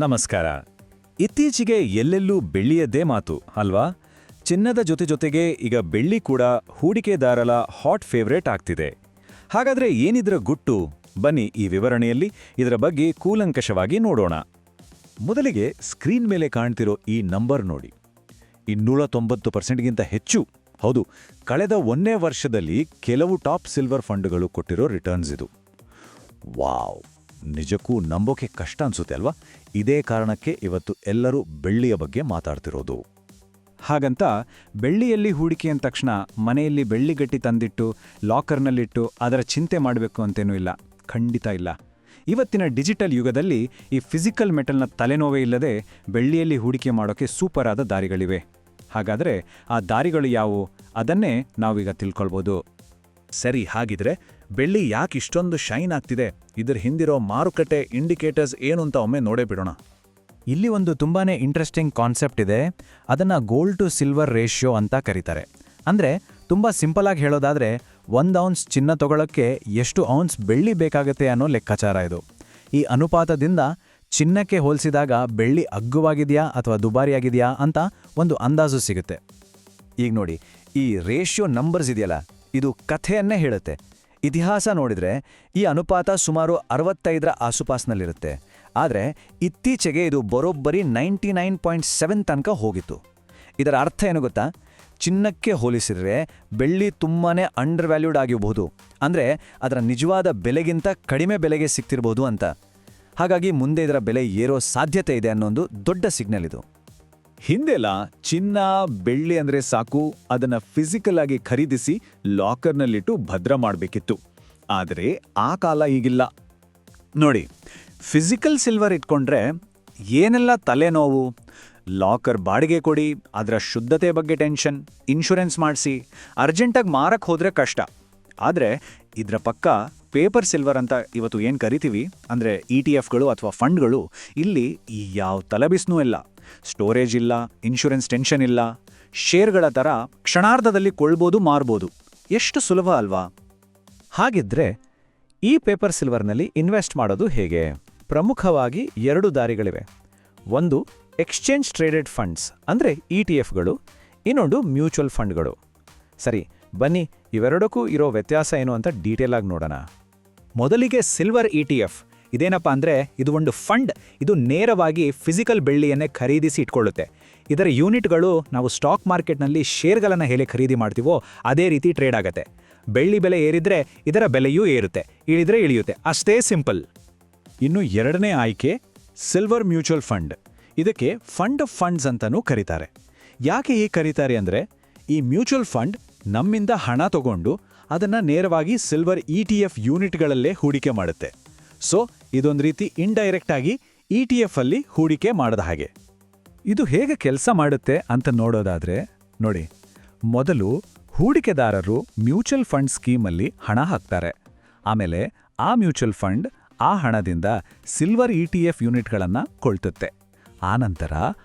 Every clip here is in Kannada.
ನಮಸ್ಕಾರ. ಇತ್ತೀಚೆಗೆ ಎಲ್ಲೆಲ್ಲೂ ಬೆಳ್ಳಿಯದ್ದೇ ಮಾತು ಅಲ್ವಾ? ಚಿನ್ನದ ಜೊತೆಗೆ ಈಗ ಬೆಳ್ಳಿ ಕೂಡ ಹೂಡಿಕೆದಾರರ ಹಾಟ್ ಫೇವರೇಟ್ ಆಗ್ತಿದೆ. ಹಾಗಾದ್ರೆ ಏನಿದ್ರ ಗುಟ್ಟು? ಬನ್ನಿ ಈ ವಿವರಣೆಯಲ್ಲಿ ಇದರ ಬಗ್ಗೆ ಕೂಲಂಕಷವಾಗಿ ನೋಡೋಣ. ಮೊದಲಿಗೆ ಸ್ಕ್ರೀನ್ ಮೇಲೆ ಕಾಣ್ತಿರೋ ಈ ನಂಬರ್ ನೋಡಿ. 290%ಗಿಂತ ಹೆಚ್ಚು. ಹೌದು, ಕಳೆದ 1 ವರ್ಷದಲ್ಲಿ ಕೆಲವು ಟಾಪ್ ಸಿಲ್ವರ್ ಫಂಡ್ಗಳು ಕೊಟ್ಟಿರೋ ರಿಟರ್ನ್ಸ್ ಇದು. ವಾವ್, ನಿಜಕ್ಕೂ ನಂಬೋಕೆ ಕಷ್ಟ ಅನ್ಸುತ್ತೆ ಅಲ್ವಾ? ಇದೇ ಕಾರಣಕ್ಕೆ ಇವತ್ತು ಎಲ್ಲರೂ ಬೆಳ್ಳಿಯ ಬಗ್ಗೆ ಮಾತಾಡ್ತಿರೋದು. ಹಾಗಂತ ಬೆಳ್ಳಿಯಲ್ಲಿ ಹೂಡಿಕೆ ಅಂದ ತಕ್ಷಣ ಮನೆಯಲ್ಲಿ ಬೆಳ್ಳಿಗಟ್ಟಿ ತಂದಿಟ್ಟು ಲಾಕರ್ನಲ್ಲಿಟ್ಟು ಅದರ ಚಿಂತೆ ಮಾಡಬೇಕು ಅಂತೇನೂ ಇಲ್ಲ, ಖಂಡಿತ ಇಲ್ಲ. ಇವತ್ತಿನ ಡಿಜಿಟಲ್ ಯುಗದಲ್ಲಿ ಈ ಫಿಸಿಕಲ್ ಮೆಟಲ್ನ ತಲೆನೋವೇ ಇಲ್ಲದೆ ಬೆಳ್ಳಿಯಲ್ಲಿ ಹೂಡಿಕೆ ಮಾಡೋಕ್ಕೆ ಸೂಪರ್ ಆದ ದಾರಿಗಳಿವೆ. ಹಾಗಾದರೆ ಆ ದಾರಿಗಳು ಯಾವುವು? ಅದನ್ನೇ ನಾವೀಗ ತಿಳ್ಕೊಳ್ಬೋದು. ಸರಿ, ಹಾಗಿದ್ರೆ ಬೆಳ್ಳಿ ಯಾಕೆ ಇಷ್ಟೊಂದು ಶೈನ್ ಆಗ್ತಿದೆ? ಇದರ ಹಿಂದಿರೋ ಮಾರುಕಟ್ಟೆ ಇಂಡಿಕೇಟರ್ಸ್ ಏನು ಅಂತ ಒಮ್ಮೆ ನೋಡೇ ಬಿಡೋಣ. ಇಲ್ಲಿ ಒಂದು ತುಂಬಾನೇ ಇಂಟ್ರೆಸ್ಟಿಂಗ್ ಕಾನ್ಸೆಪ್ಟ್ ಇದೆ. ಅದನ್ನು ಗೋಲ್ಡ್ ಟು ಸಿಲ್ವರ್ ರೇಷಿಯೋ ಅಂತ ಕರೀತಾರೆ. ಅಂದರೆ ತುಂಬ ಸಿಂಪಲ್ ಆಗಿ ಹೇಳೋದಾದರೆ 1 ಔನ್ಸ್ ಚಿನ್ನ ತಗೊಳ್ಳೋಕ್ಕೆ ಎಷ್ಟು ಔನ್ಸ್ ಬೆಳ್ಳಿ ಬೇಕಾಗುತ್ತೆ ಅನ್ನೋ ಲೆಕ್ಕಾಚಾರ ಇದು. ಈ ಅನುಪಾತದಿಂದ ಚಿನ್ನಕ್ಕೆ ಹೋಲಿಸಿದಾಗ ಬೆಳ್ಳಿ ಅಗ್ಗವಾಗಿದೆಯಾ ಅಥವಾ ದುಬಾರಿಯಾಗಿದೆಯಾ ಅಂತ ಒಂದು ಅಂದಾಜು ಸಿಗುತ್ತೆ. ಈಗ ನೋಡಿ, ಈ ರೇಷಿಯೋ ನಂಬರ್ಸ್ ಇದೆಯಲ್ಲ, ಇದು ಕಥೆಯನ್ನೇ ಹೇಳುತ್ತೆ. ಇತಿಹಾಸ ನೋಡಿದರೆ ಈ ಅನುಪಾತ ಸುಮಾರು 65ರ ಆಸುಪಾಸಿನಲ್ಲಿರುತ್ತೆ. ಆದರೆ ಇತ್ತೀಚೆಗೆ ಇದು ಬರೋಬ್ಬರಿ 99.7 ತನಕ ಹೋಗಿತ್ತು. ಇದರ ಅರ್ಥ ಏನು ಗೊತ್ತಾ? ಚಿನ್ನಕ್ಕೆ ಹೋಲಿಸಿದರೆ ಬೆಳ್ಳಿ ತುಂಬಾನೇ ಅಂಡರ್ ವ್ಯಾಲ್ಯೂಡ್ ಆಗಿರಬಹುದು. ಅಂದರೆ ಅದರ ನಿಜವಾದ ಬೆಲೆಗಿಂತ ಕಡಿಮೆ ಬೆಲೆಗೆ ಸಿಗ್ತಿರ್ಬೋದು ಅಂತ. ಹಾಗಾಗಿ ಮುಂದೆ ಇದರ ಬೆಲೆ ಏರೋ ಸಾಧ್ಯತೆ ಇದೆ ಅನ್ನೋದು ದೊಡ್ಡ ಸಿಗ್ನಲ್ ಇದು. ಹಿಂದೆಲ್ಲ ಚಿನ್ನ ಬೆಳ್ಳಿ ಅಂದ್ರೆ ಸಾಕು, ಅದನ್ನ ಫಿಸಿಕಲ್ ಆಗಿ ಖರೀದಿಸಿ ಲಾಕರ್ನಲ್ಲಿಟ್ಟು ಭದ್ರ ಮಾಡಬೇಕಿತ್ತು. ಆದರೆ ಆ ಕಾಲ ಈಗಿಲ್ಲ. ನೋಡಿ, ಫಿಸಿಕಲ್ ಸಿಲ್ವರ್ ಇಟ್ಕೊಂಡ್ರೆ ಏನೆಲ್ಲ ತಲೆನೋವು. ಲಾಕರ್ ಬಾಡಿಗೆ ಕೊಡಿ, ಅದರ ಶುದ್ಧತೆ ಬಗ್ಗೆ ಟೆನ್ಷನ್, ಇನ್ಶೂರೆನ್ಸ್ ಮಾಡಿಸಿ, ಅರ್ಜೆಂಟಾಗಿ ಮಾರಕ್ಕೆ ಹೋದ್ರೆ ಕಷ್ಟ. ಆದರೆ ಇದರ ಪಕ್ಕ ಪೇಪರ್ ಸಿಲ್ವರ್ ಅಂತ ಇವತ್ತು ಏನು ಕರಿತೀವಿ, ಅಂದರೆ ETF ಅಥವಾ ಫಂಡ್ಗಳು, ಇಲ್ಲಿ ಈ ಯಾವ ತಲೆಬಿಸ್ನೂ ಇಲ್ಲ. ಸ್ಟೋರೇಜ್ ಇಲ್ಲ, ಇನ್ಶೂರೆನ್ಸ್ ಟೆನ್ಷನ್ ಇಲ್ಲ. ಶೇರ್ಗಳ ಥರ ಕ್ಷಣಾರ್ಧದಲ್ಲಿ ಕೊಳ್ಳಬಹುದು, ಮಾರ್ಬೋದು. ಎಷ್ಟು ಸುಲಭ ಅಲ್ವಾ? ಹಾಗಿದ್ರೆ ಈ ಪೇಪರ್ ಸಿಲ್ವರ್ನಲ್ಲಿ ಇನ್ವೆಸ್ಟ್ ಮಾಡೋದು ಹೇಗೆ? ಪ್ರಮುಖವಾಗಿ 2 ದಾರಿಗಳಿವೆ. ಒಂದು ಎಕ್ಸ್ಚೇಂಜ್ ಟ್ರೇಡೆಡ್ ಫಂಡ್ಸ್ ಅಂದರೆ ETFಗಳು, ಇನ್ನೊಂದು ಮ್ಯೂಚುವಲ್ ಫಂಡ್ಗಳು. ಸರಿ, ಬನ್ನಿ ಇವೆರಡಕ್ಕೂ ಇರೋ ವ್ಯತ್ಯಾಸ ಏನು ಅಂತ ಡೀಟೇಲ್ ಆಗಿ ನೋಡೋಣ. ಮೊದಲಿಗೆ ಸಿಲ್ವರ್ ETF. ಇದೇನಪ್ಪ ಅಂದರೆ ಇದು ಒಂದು ಫಂಡ್. ಇದು ನೇರವಾಗಿ ಫಿಸಿಕಲ್ ಬೆಳ್ಳಿಯನ್ನೇ ಖರೀದಿಸಿ ಇಟ್ಕೊಳ್ಳುತ್ತೆ. ಇದರ ಯೂನಿಟ್ಗಳು ನಾವು ಸ್ಟಾಕ್ ಮಾರ್ಕೆಟ್ನಲ್ಲಿ ಶೇರ್ಗಳನ್ನು ಹೇಗೆ ಖರೀದಿ ಮಾಡ್ತೀವೋ ಅದೇ ರೀತಿ ಟ್ರೇಡ್ ಆಗುತ್ತೆ. ಬೆಳ್ಳಿ ಬೆಲೆ ಏರಿದ್ರೆ ಇದರ ಬೆಲೆಯೂ ಏರುತ್ತೆ, ಇಳಿದ್ರೆ ಇಳಿಯುತ್ತೆ, ಅಷ್ಟೇ ಸಿಂಪಲ್. ಇನ್ನು 2ನೇ ಆಯ್ಕೆ ಸಿಲ್ವರ್ ಮ್ಯೂಚುವಲ್ ಫಂಡ್. ಇದಕ್ಕೆ ಫಂಡ್ ಆಫ್ ಫಂಡ್ಸ್ ಅಂತಲೂ ಕರೀತಾರೆ. ಯಾಕೆ ಹೀಗೆ ಕರೀತಾರೆ ಅಂದರೆ, ಈ ಮ್ಯೂಚುವಲ್ ಫಂಡ್ ನಮ್ಮಿಂದ ಹಣ ತಗೊಂಡು ಅದನ್ನು ನೇರವಾಗಿ ಸಿಲ್ವರ್ ETF ಯೂನಿಟ್ಗಳಲ್ಲೇ ಹೂಡಿಕೆ ಮಾಡುತ್ತೆ. ಸೊ ಇದೊಂದು ರೀತಿ ಇಂಡೈರೆಕ್ಟ್ ಆಗಿ ETF ಅಲ್ಲಿ ಹೂಡಿಕೆ ಮಾಡದ ಹಾಗೆ. ಇದು ಹೇಗೆ ಕೆಲಸ ಮಾಡುತ್ತೆ ಅಂತ ನೋಡೋದಾದ್ರೆ ನೋಡಿ, ಮೊದಲು ಹೂಡಿಕೆದಾರರು ಮ್ಯೂಚುವಲ್ ಫಂಡ್ ಸ್ಕೀಮಲ್ಲಿ ಹಣ ಹಾಕ್ತಾರೆ. ಆಮೇಲೆ ಆ ಮ್ಯೂಚುವಲ್ ಫಂಡ್ ಆ ಹಣದಿಂದ ಸಿಲ್ವರ್ ETF ಯೂನಿಟ್ಗಳನ್ನು ಕೊಳ್ತುತ್ತೆ. ಆನಂತರ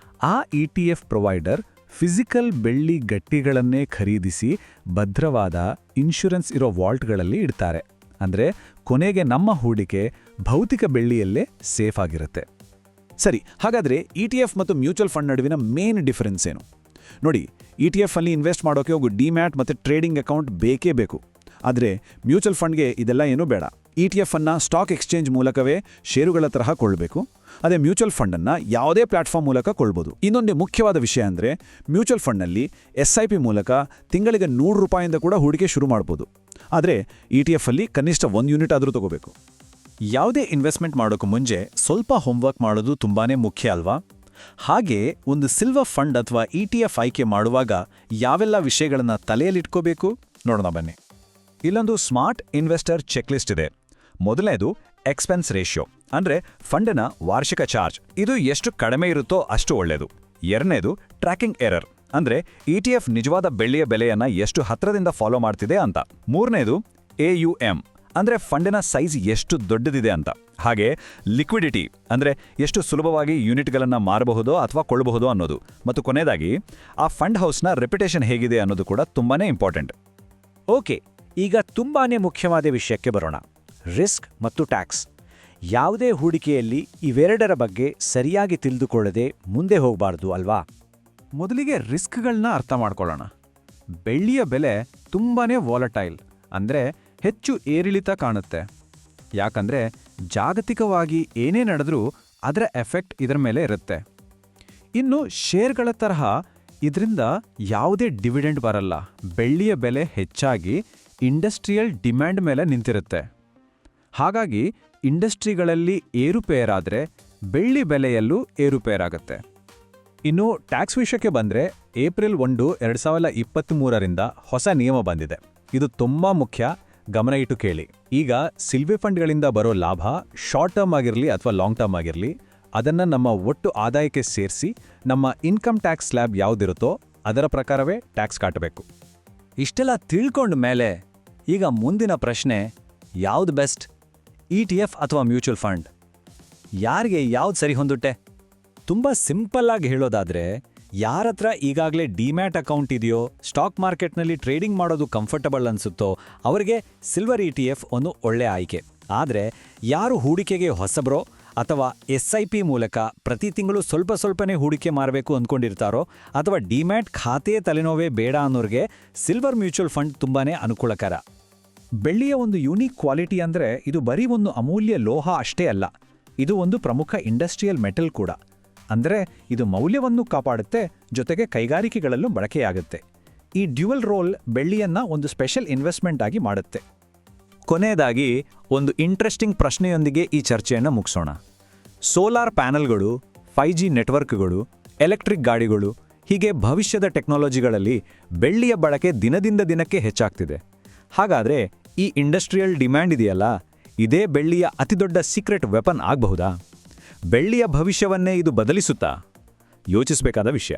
ಆ ETF ಪ್ರೊವೈಡರ್ ಫಿಸಿಕಲ್ ಬೆಳ್ಳಿ ಗಟ್ಟಿಗಳನ್ನೇ ಖರೀದಿಸಿ ಭದ್ರವಾದ ಇನ್ಶೂರೆನ್ಸ್ ಇರೋ ವಾಲ್ಟ್ಗಳಲ್ಲಿ ಇಡ್ತಾರೆ. ಅಂದರೆ ಕೊನೆಗೆ ನಮ್ಮ ಹೂಡಿಕೆ ಭೌತಿಕ ಬೆಳ್ಳಿಯಲ್ಲೇ ಸೇಫ್ ಆಗಿರುತ್ತೆ. ಸರಿ, ಹಾಗಾದರೆ ETF ಮತ್ತು ಮ್ಯೂಚುವಲ್ ಫಂಡ್ ನಡುವಿನ ಮೇನ್ ಡಿಫರೆನ್ಸ್ ಏನು? ನೋಡಿ, ETF ಅಲ್ಲಿ ಇನ್ವೆಸ್ಟ್ ಮಾಡೋಕೆ ಹೋಗು ಡಿಮ್ಯಾಟ್ ಮತ್ತು ಟ್ರೇಡಿಂಗ್ ಅಕೌಂಟ್ ಬೇಕೇ ಬೇಕು. ಆದರೆ ಮ್ಯೂಚುವಲ್ ಫಂಡ್ಗೆ ಇದೆಲ್ಲ ಏನೂ ಬೇಡ. ETF ಅನ್ನು ಸ್ಟಾಕ್ ಎಕ್ಸ್ಚೇಂಜ್ ಮೂಲಕವೇ ಷೇರುಗಳ ತರಹ ಕೊಳ್ಳಬೇಕು. ಅದೇ ಮ್ಯೂಚುವಲ್ ಫಂಡನ್ನು ಯಾವುದೇ ಪ್ಲಾಟ್ಫಾರ್ಮ್ ಮೂಲಕ ಕೊಳ್ಳಬಹುದು. ಇನ್ನೊಂದು ಮುಖ್ಯವಾದ ವಿಷಯ ಅಂದರೆ, ಮ್ಯೂಚುವಲ್ ಫಂಡ್ನಲ್ಲಿ SIP ಮೂಲಕ ತಿಂಗಳಿಗೆ ₹100 ಕೂಡ ಹೂಡಿಕೆ ಶುರು ಮಾಡ್ಬೋದು. ಆದರೆ ETF ಅಲ್ಲಿ ಕನಿಷ್ಠ 1 ಯೂನಿಟ್ ಆದರೂ ತಗೋಬೇಕು. ಯಾವುದೇ ಇನ್ವೆಸ್ಟ್ಮೆಂಟ್ ಮಾಡೋಕ್ಕೂ ಮುಂಚೆ ಸ್ವಲ್ಪ ಹೋಮ್ವರ್ಕ್ ಮಾಡೋದು ತುಂಬಾನೇ ಮುಖ್ಯ ಅಲ್ವಾ? ಹಾಗೆ ಒಂದು ಸಿಲ್ವರ್ ಫಂಡ್ ಅಥವಾ ETF ಆಯ್ಕೆ ಮಾಡುವಾಗ ಯಾವೆಲ್ಲ ವಿಷಯಗಳನ್ನು ತಲೆಯಲ್ಲಿಟ್ಕೋಬೇಕು ನೋಡೋಣ ಬನ್ನಿ. ಇಲ್ಲೊಂದು ಸ್ಮಾರ್ಟ್ ಇನ್ವೆಸ್ಟರ್ ಚೆಕ್ಲಿಸ್ಟ್ ಇದೆ. ಮೊದಲನೇದು ಎಕ್ಸ್ಪೆನ್ಸ್ ರೇಷಿಯೋ, ಅಂದರೆ ಫಂಡಿನ ವಾರ್ಷಿಕ ಚಾರ್ಜ್. ಇದು ಎಷ್ಟು ಕಡಿಮೆ ಇರುತ್ತೋ ಅಷ್ಟು ಒಳ್ಳೆಯದು. 2ನೇದು ಟ್ರ್ಯಾಕಿಂಗ್ ಎರರ್, ಅಂದರೆ ETF ನಿಜವಾದ ಬೆಳ್ಳಿಯ ಬೆಲೆಯನ್ನು ಎಷ್ಟು ಹತ್ರದಿಂದ ಫಾಲೋ ಮಾಡ್ತಿದೆ ಅಂತ. 3ನೇದು AUM, ಅಂದರೆ ಫಂಡಿನ ಸೈಜ್ ಎಷ್ಟು ದೊಡ್ಡದಿದೆ ಅಂತ. ಹಾಗೆ ಲಿಕ್ವಿಡಿಟಿ, ಅಂದರೆ ಎಷ್ಟು ಸುಲಭವಾಗಿ ಯೂನಿಟ್ಗಳನ್ನು ಮಾರಬಹುದೋ ಅಥವಾ ಕೊಳ್ಳಬಹುದೋ ಅನ್ನೋದು. ಮತ್ತು ಕೊನೆಯದಾಗಿ ಆ ಫಂಡ್ ಹೌಸ್ನ ರೆಪ್ಯುಟೇಷನ್ ಹೇಗಿದೆ ಅನ್ನೋದು ಕೂಡ ತುಂಬಾನೇ ಇಂಪಾರ್ಟೆಂಟ್. ಓಕೆ, ಈಗ ತುಂಬಾನೇ ಮುಖ್ಯವಾದ ವಿಷಯಕ್ಕೆ ಬರೋಣ, ರಿಸ್ಕ್ ಮತ್ತು ಟ್ಯಾಕ್ಸ್. ಯಾವುದೇ ಹೂಡಿಕೆಯಲ್ಲಿ ಇವೆರಡರ ಬಗ್ಗೆ ಸರಿಯಾಗಿ ತಿಳಿದುಕೊಳ್ಳದೆ ಮುಂದೆ ಹೋಗಬಾರ್ದು ಅಲ್ವಾ? ಮೊದಲಿಗೆ ರಿಸ್ಕ್ಗಳನ್ನ ಅರ್ಥ ಮಾಡ್ಕೊಳ್ಳೋಣ. ಬೆಳ್ಳಿಯ ಬೆಲೆ ತುಂಬಾನೇ ವಾಲಟೈಲ್, ಅಂದರೆ ಹೆಚ್ಚು ಏರಿಳಿತ ಕಾಣುತ್ತೆ. ಯಾಕಂದ್ರೆ ಜಾಗತಿಕವಾಗಿ ಏನೇ ನಡೆದ್ರೂ ಅದರ ಎಫೆಕ್ಟ್ ಇದರ ಮೇಲೆ ಇರುತ್ತೆ. ಇನ್ನು ಶೇರ್ಗಳ ತರಹ ಇದರಿಂದ ಯಾವುದೇ ಡಿವಿಡೆಂಡ್ ಬರಲ್ಲ. ಬೆಳ್ಳಿಯ ಬೆಲೆ ಹೆಚ್ಚಾಗಿ ಇಂಡಸ್ಟ್ರಿಯಲ್ ಡಿಮ್ಯಾಂಡ್ ಮೇಲೆ ನಿಂತಿರುತ್ತೆ. ಹಾಗಾಗಿ ಇಂಡಸ್ಟ್ರಿಗಳಲ್ಲಿ ಏರುಪೇರಾದರೆ ಬೆಳ್ಳಿ ಬೆಲೆಯಲ್ಲೂ ಏರುಪೇರಾಗುತ್ತೆ. ಇನ್ನು ಟ್ಯಾಕ್ಸ್ ವಿಷಯಕ್ಕೆ ಬಂದರೆ ಏಪ್ರಿಲ್ 1, 2023ರಿಂದ ಹೊಸ ನಿಯಮ ಬಂದಿದೆ. ಇದು ತುಂಬಾ ಮುಖ್ಯ, ಗಮನ ಇಟ್ಟು ಕೇಳಿ. ಈಗ ಸಿಲ್ವೆ ಫಂಡ್ಗಳಿಂದ ಬರೋ ಲಾಭ ಶಾರ್ಟ್ ಟರ್ಮ್ ಆಗಿರಲಿ ಅಥವಾ ಲಾಂಗ್ ಟರ್ಮ್ ಆಗಿರಲಿ, ಅದನ್ನು ನಮ್ಮ ಒಟ್ಟು ಆದಾಯಕ್ಕೆ ಸೇರಿಸಿ ನಮ್ಮ ಇನ್ಕಮ್ ಟ್ಯಾಕ್ಸ್ ಸ್ಲ್ಯಾಬ್ ಯಾವುದಿರುತ್ತೋ ಅದರ ಪ್ರಕಾರವೇ ಟ್ಯಾಕ್ಸ್ ಕಟ್ಟಬೇಕು. ಇಷ್ಟೆಲ್ಲ ತಿಳ್ಕೊಂಡ ಮೇಲೆ ಈಗ ಮುಂದಿನ ಪ್ರಶ್ನೆ, ಯಾವ್ದು ಬೆಸ್ಟ್, ETF ಅಥವಾ ಮ್ಯೂಚುವಲ್ ಫಂಡ್? ಯಾರಿಗೆ ಯಾವ್ದು ಸರಿ ಹೊಂದುತ್ತೆ? ತುಂಬ ಸಿಂಪಲ್ ಆಗಿ ಹೇಳೋದಾದ್ರೆ, ಯಾರತ್ರ ಈಗಾಗಲೇ ಡಿಮ್ಯಾಟ್ ಅಕೌಂಟ್ ಇದೆಯೋ, ಸ್ಟಾಕ್ ಮಾರ್ಕೆಟ್ನಲ್ಲಿ ಟ್ರೇಡಿಂಗ್ ಮಾಡೋದು ಕಂಫರ್ಟಬಲ್ ಅನ್ಸುತ್ತೋ ಅವರಿಗೆ ಸಿಲ್ವರ್ ETF ಒಂದು ಒಳ್ಳೆ ಆಯ್ಕೆ. ಆದರೆ ಯಾರು ಹೂಡಿಕೆಗೆ ಹೊಸಬ್ರೋ ಅಥವಾ SIP ಮೂಲಕ ಪ್ರತಿ ತಿಂಗಳು ಸ್ವಲ್ಪನೇ ಹೂಡಿಕೆ ಮಾಡಬೇಕು ಅಂದ್ಕೊಂಡಿರ್ತಾರೋ, ಅಥವಾ ಡಿಮ್ಯಾಟ್ ಖಾತೆ ತಲೆನೋವೇ ಬೇಡ ಅನ್ನೋರಿಗೆ ಸಿಲ್ವರ್ ಮ್ಯೂಚುವಲ್ ಫಂಡ್ ತುಂಬಾನೇ ಅನುಕೂಲಕರ. ಬೆಳ್ಳಿಯ ಒಂದು ಯೂನಿಕ್ ಕ್ವಾಲಿಟಿ ಅಂದರೆ ಇದು ಬರೀ ಒಂದು ಅಮೂಲ್ಯ ಲೋಹ ಅಷ್ಟೇ ಅಲ್ಲ, ಇದು ಒಂದು ಪ್ರಮುಖ ಇಂಡಸ್ಟ್ರಿಯಲ್ ಮೆಟಲ್ ಕೂಡ. ಅಂದರೆ ಇದು ಮೌಲ್ಯವನ್ನು ಕಾಪಾಡುತ್ತೆ, ಜೊತೆಗೆ ಕೈಗಾರಿಕೆಗಳಲ್ಲೂ ಬಳಕೆಯಾಗುತ್ತೆ. ಈ ಡ್ಯುವಲ್ ರೋಲ್ ಬೆಳ್ಳಿಯನ್ನ ಒಂದು ಸ್ಪೆಷಲ್ ಇನ್ವೆಸ್ಟ್ಮೆಂಟ್ ಆಗಿ ಮಾಡುತ್ತೆ. ಕೊನೆಯದಾಗಿ ಒಂದು ಇಂಟ್ರೆಸ್ಟಿಂಗ್ ಪ್ರಶ್ನೆಯೊಂದಿಗೆ ಈ ಚರ್ಚೆಯನ್ನು ಮುಗಿಸೋಣ. ಸೋಲಾರ್ ಪ್ಯಾನೆಲ್ಗಳು, 5G ನೆಟ್ವರ್ಕ್ಗಳು, ಎಲೆಕ್ಟ್ರಿಕ್ ಗಾಡಿಗಳು, ಹೀಗೆ ಭವಿಷ್ಯದ ಟೆಕ್ನಾಲಜಿಗಳಲ್ಲಿ ಬೆಳ್ಳಿಯ ಬಳಕೆ ದಿನದಿಂದ ದಿನಕ್ಕೆ ಹೆಚ್ಚಾಗ್ತಿದೆ. ಹಾಗಾದರೆ ಈ ಇಂಡಸ್ಟ್ರಿಯಲ್ ಡಿಮ್ಯಾಂಡ್ ಇದೆಯಲ್ಲ, ಇದೇ ಬೆಳ್ಳಿಯ ಅತಿದೊಡ್ಡ ಸೀಕ್ರೆಟ್ ವೆಪನ್ ಆಗಬಹುದಾ? ಬೆಳ್ಳಿಯ ಭವಿಷ್ಯವನ್ನೇ ಇದು ಬದಲಿಸುತ್ತಾ? ಯೋಚಿಸಬೇಕಾದ ವಿಷಯ.